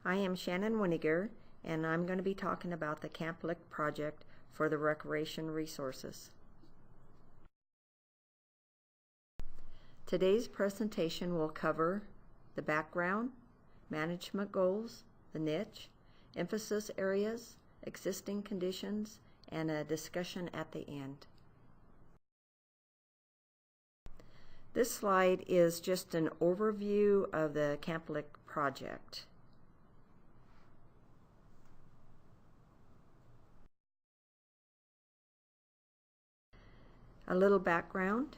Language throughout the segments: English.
I am Shannon Winiger, and I'm going to be talking about the Camp Lick project for the Recreation Resources. Today's presentation will cover the background, management goals, the niche, emphasis areas, existing conditions, and a discussion at the end. This slide is just an overview of the Camp Lick project. A little background.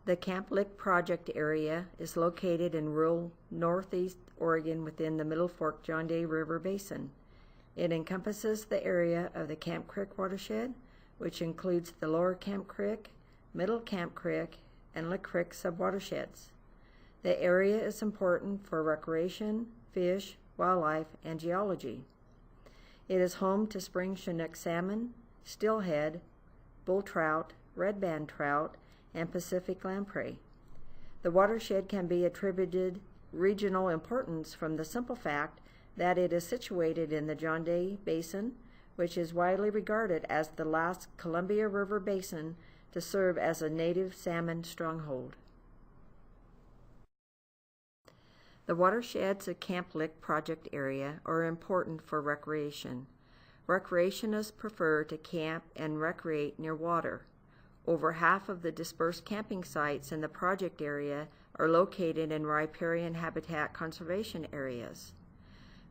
The Camp Lick project area is located in rural northeast Oregon within the Middle Fork John Day River Basin. It encompasses the area of the Camp Creek watershed, which includes the Lower Camp Creek, Middle Camp Creek, and Lick Creek subwatersheds. The area is important for recreation, fish, wildlife, and geology. It is home to spring Chinook salmon, steelhead, bull trout, red band trout, and Pacific lamprey. The watershed can be attributed regional importance from the simple fact that it is situated in the John Day Basin, which is widely regarded as the last Columbia River basin to serve as a native salmon stronghold. The watersheds of Camp Lick project area are important for recreation. Recreationists prefer to camp and recreate near water. Over half of the dispersed camping sites in the project area are located in riparian habitat conservation areas.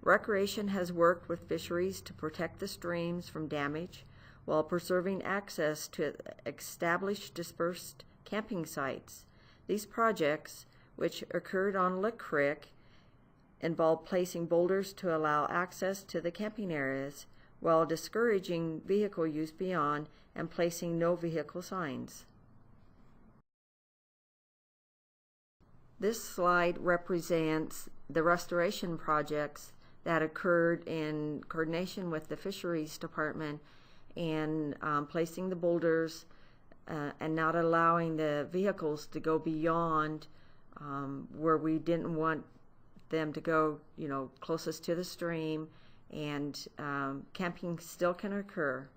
Recreation has worked with fisheries to protect the streams from damage while preserving access to established dispersed camping sites. These projects, which occurred on Lick Creek, involved placing boulders to allow access to the camping areas while discouraging vehicle use beyond and placing no vehicle signs. This slide represents the restoration projects that occurred in coordination with the Fisheries Department and placing the boulders and not allowing the vehicles to go beyond where we didn't want them to go, closest to the stream, and camping still can occur.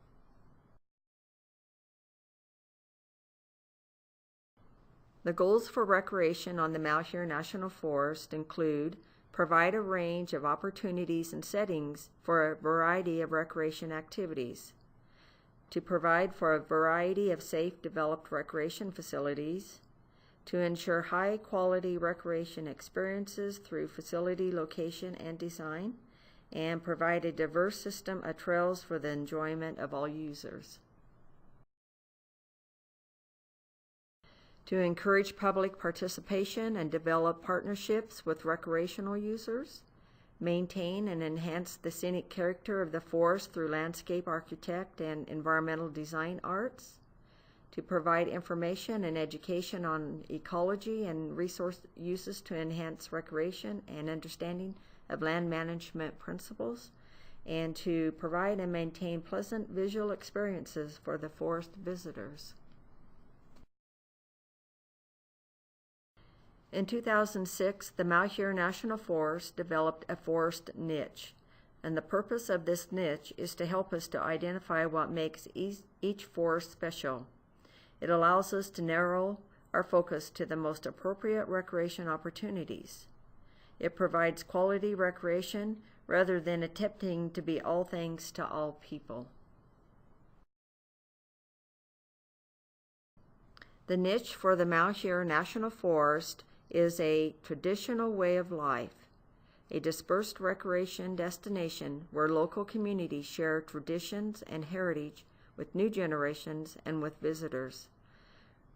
The goals for recreation on the Malheur National Forest include provide a range of opportunities and settings for a variety of recreation activities, to provide for a variety of safe developed recreation facilities, to ensure high-quality recreation experiences through facility location and design, and provide a diverse system of trails for the enjoyment of all users. To encourage public participation and develop partnerships with recreational users, maintain and enhance the scenic character of the forest through landscape architect and environmental design arts, to provide information and education on ecology and resource uses to enhance recreation and understanding of land management principles, and to provide and maintain pleasant visual experiences for the forest visitors. In 2006, the Malheur National Forest developed a forest niche, and the purpose of this niche is to help us to identify what makes each forest special. It allows us to narrow our focus to the most appropriate recreation opportunities. It provides quality recreation rather than attempting to be all things to all people. The niche for the Malheur National Forest is a traditional way of life, a dispersed recreation destination where local communities share traditions and heritage with new generations and with visitors.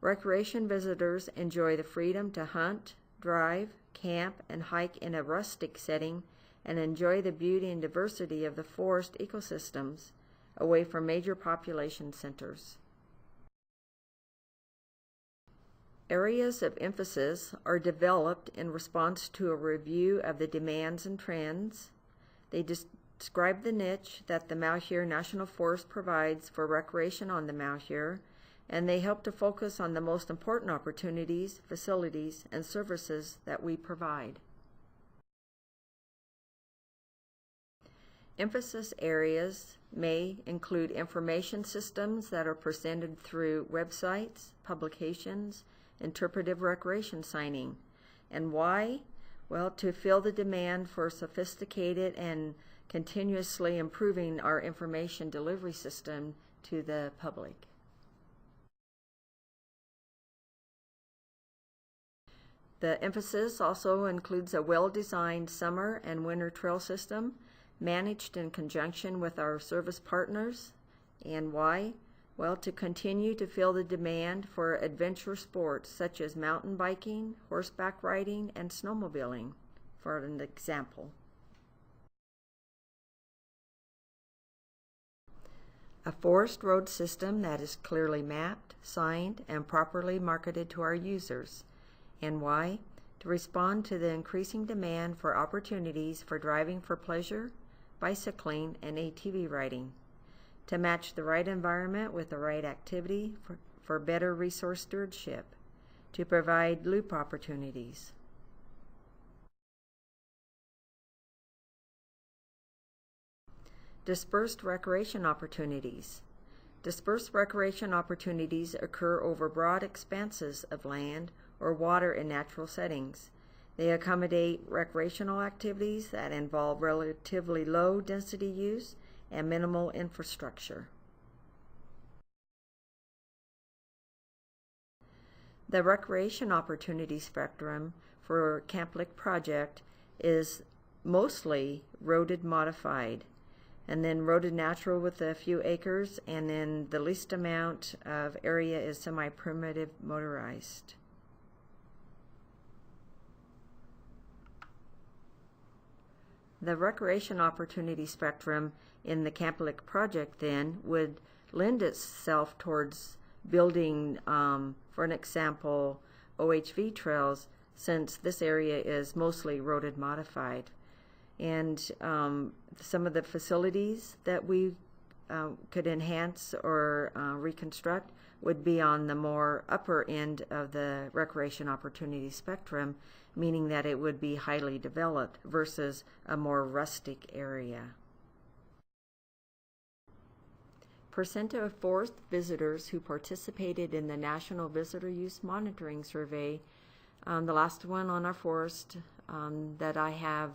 Recreation visitors enjoy the freedom to hunt, drive, camp, and hike in a rustic setting and enjoy the beauty and diversity of the forest ecosystems away from major population centers. Areas of emphasis are developed in response to a review of the demands and trends. They describe the niche that the Malheur National Forest provides for recreation on the Malheur, and they help to focus on the most important opportunities, facilities, and services that we provide. Emphasis areas may include information systems that are presented through websites, publications, interpretive recreation signing. And why? Well, to fill the demand for sophisticated and continuously improving our information delivery system to the public. The emphasis also includes a well-designed summer and winter trail system managed in conjunction with our service partners. And why? Well, to continue to fill the demand for adventure sports such as mountain biking, horseback riding, and snowmobiling, for an example. A forest road system that is clearly mapped, signed, and properly marketed to our users. And why? To respond to the increasing demand for opportunities for driving for pleasure, bicycling, and ATV riding. To match the right environment with the right activity for better resource stewardship. To provide loop opportunities. Dispersed recreation opportunities. Dispersed recreation opportunities occur over broad expanses of land or water in natural settings. They accommodate recreational activities that involve relatively low density use and minimal infrastructure. The recreation opportunity spectrum for Camp Lick project is mostly roaded modified, and then roaded natural with a few acres, and then the least amount of area is semi-primitive motorized. The recreation opportunity spectrum in the Camp Lick project then would lend itself towards building, for an example, OHV trails, since this area is mostly roaded modified. And some of the facilities that we could enhance or reconstruct would be on the more upper end of the recreation opportunity spectrum, meaning that it would be highly developed versus a more rustic area. Percent of forest visitors who participated in the National Visitor Use Monitoring Survey, the last one on our forest that I have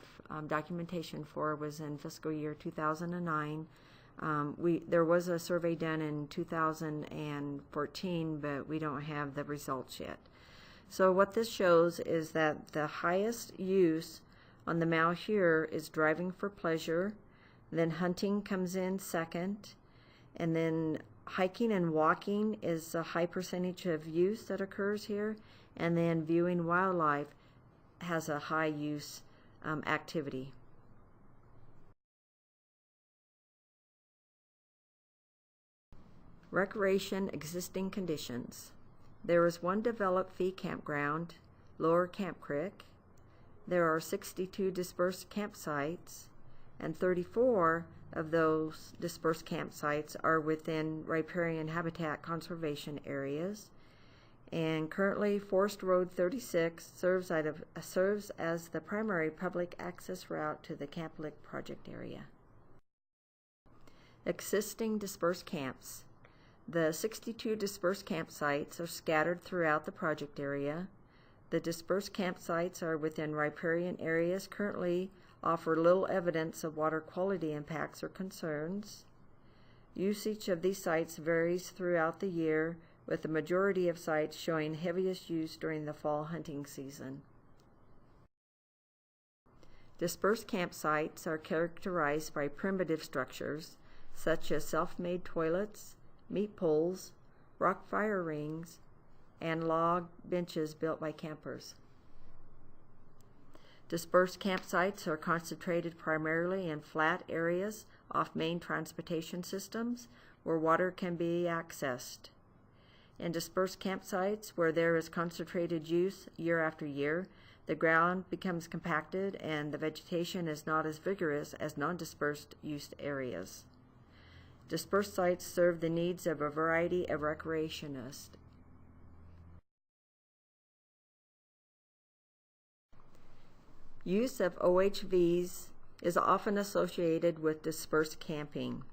documentation for was in fiscal year 2009. There was a survey done in 2014, but we don't have the results yet. So what this shows is that the highest use on the Malheur is driving for pleasure, then hunting comes in second, and then hiking and walking is a high percentage of use that occurs here, and then viewing wildlife has a high use activity. Recreation existing conditions. There is one developed fee campground, Lower Camp Creek. There are 62 dispersed campsites, and 34 of those dispersed campsites are within riparian habitat conservation areas. And currently, Forest Road 36 serves as the primary public access route to the Camp Lick project area. Existing dispersed camps. The 62 dispersed campsites are scattered throughout the project area. The dispersed campsites are within riparian areas currently offer little evidence of water quality impacts or concerns. Usage of these sites varies throughout the year, with the majority of sites showing heaviest use during the fall hunting season. Dispersed campsites are characterized by primitive structures such as self-made toilets, meat poles, rock fire rings, and log benches built by campers. Dispersed campsites are concentrated primarily in flat areas off main transportation systems where water can be accessed. In dispersed campsites where there is concentrated use year after year, the ground becomes compacted and the vegetation is not as vigorous as non-dispersed use areas. Dispersed sites serve the needs of a variety of recreationists. Use of OHVs is often associated with dispersed camping.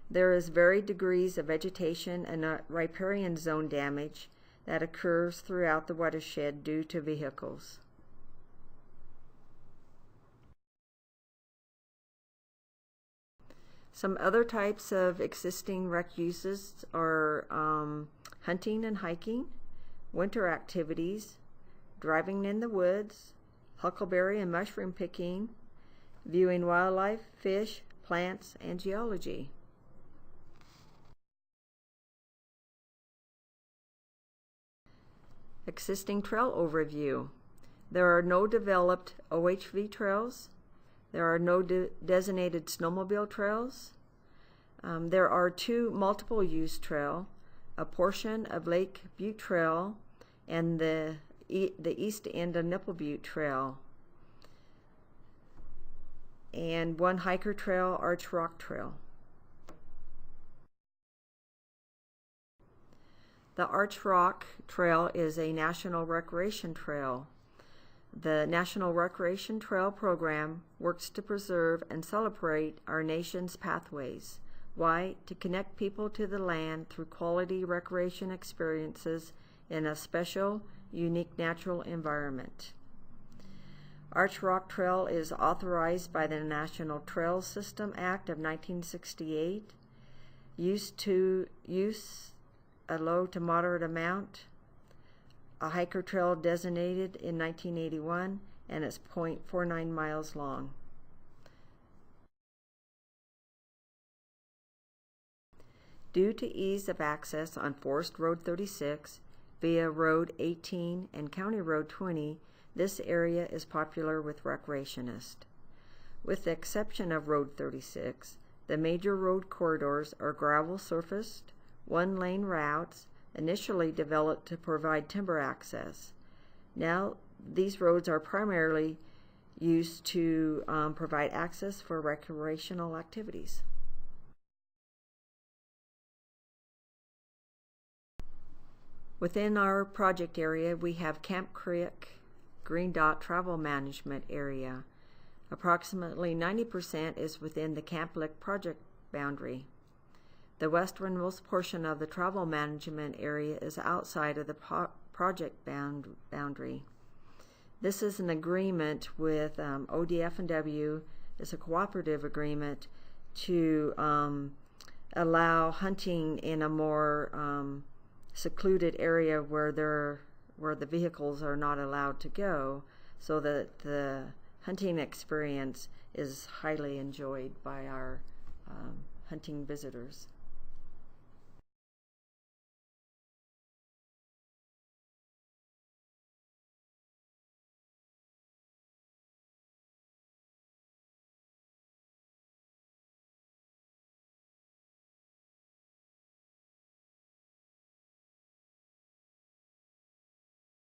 There is varied degrees of vegetation and riparian zone damage that occurs throughout the watershed due to vehicles. Some other types of existing rec uses are hunting and hiking, winter activities, driving in the woods, huckleberry and mushroom picking, viewing wildlife, fish, plants, and geology. Existing trail overview. There are no developed OHV trails. There are no designated snowmobile trails. There are 2 multiple-use trails, a portion of Lake Butte Trail and the east end of Nipple Butte Trail, and 1 hiker trail, Arch Rock Trail. The Arch Rock Trail is a national recreation trail. The National Recreation Trail Program works to preserve and celebrate our nation's pathways. Why? To connect people to the land through quality recreation experiences in a special, unique natural environment. Arch Rock Trail is authorized by the National Trail System Act of 1968. Use a low to moderate amount. A hiker trail designated in 1981, and it's 0.49 miles long. Due to ease of access on Forest Road 36 via Road 18 and County Road 20, this area is popular with recreationists. With the exception of Road 36, the major road corridors are gravel surfaced, 1-lane routes, initially developed to provide timber access. Now these roads are primarily used to provide access for recreational activities. Within our project area, we have Camp Creek Green Dot Travel Management Area. Approximately 90% is within the Camp Lick project boundary. The westernmost portion of the travel management area is outside of the project boundary. This is an agreement with ODF&W. It's a cooperative agreement to allow hunting in a more secluded area where the vehicles are not allowed to go, so that the hunting experience is highly enjoyed by our hunting visitors.